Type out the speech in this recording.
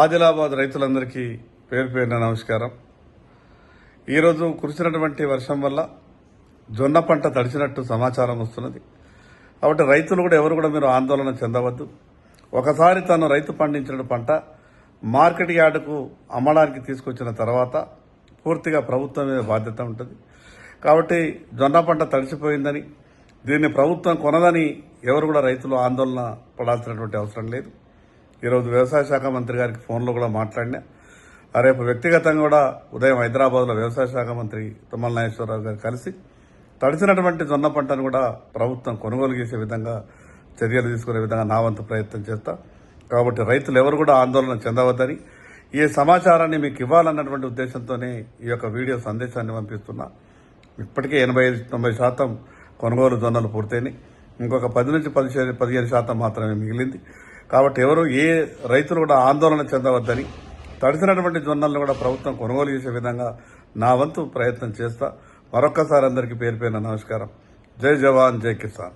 ఆదిలాబాద్ రైతులందరికీ పేరు పేరున నమస్కారం. ఈరోజు కురిసినటువంటి వర్షం వల్ల జొన్న పంట తడిచినట్టు సమాచారం వస్తున్నది. కాబట్టి రైతులు కూడా ఎవరు కూడా మీరు ఆందోళన చెందవద్దు. ఒకసారి తను రైతు పండించిన పంట మార్కెట్ యార్డుకు అమ్మడానికి తీసుకొచ్చిన తర్వాత పూర్తిగా ప్రభుత్వం మీద బాధ్యత ఉంటుంది. కాబట్టి జొన్న పంట తడిసిపోయిందని దీన్ని ప్రభుత్వం కొనదని ఎవరు కూడా రైతులు ఆందోళన పడాల్సినటువంటి అవసరం లేదు. ఈరోజు వ్యవసాయ శాఖ మంత్రి గారికి ఫోన్లో కూడా మాట్లాడినా. రేపు వ్యక్తిగతంగా కూడా ఉదయం హైదరాబాద్లో వ్యవసాయ శాఖ మంత్రి తుమ్మల నాగేశ్వరరావు గారు కలిసి తడిసినటువంటి జొన్న పంటను కూడా ప్రభుత్వం కొనుగోలు చేసే విధంగా చర్యలు తీసుకునే విధంగా నా వంతు ప్రయత్నం చేస్తా. కాబట్టి రైతులు ఎవరు కూడా ఆందోళన చెందవద్దని, ఈ సమాచారాన్ని మీకు ఇవ్వాలన్నటువంటి ఉద్దేశంతోనే ఈ యొక్క వీడియో సందేశాన్ని పంపిస్తున్నా. ఇప్పటికే 85-90% కొనుగోలు జొన్నలు పూర్తయినాయి. ఇంకొక 10 నుంచి 15% మాత్రమే మిగిలింది. కాబట్టి ఎవరు ఏ రైతులు కూడా ఆందోళన చెందవద్దని, తడిసినటువంటి జొన్నలను కూడా ప్రభుత్వం కొనుగోలు చేసే విధంగా నా వంతు ప్రయత్నం చేస్తా. మరొక్కసారి అందరికీ పేరు పేరున నమస్కారం. జై జవాన్, జై కిసాన్.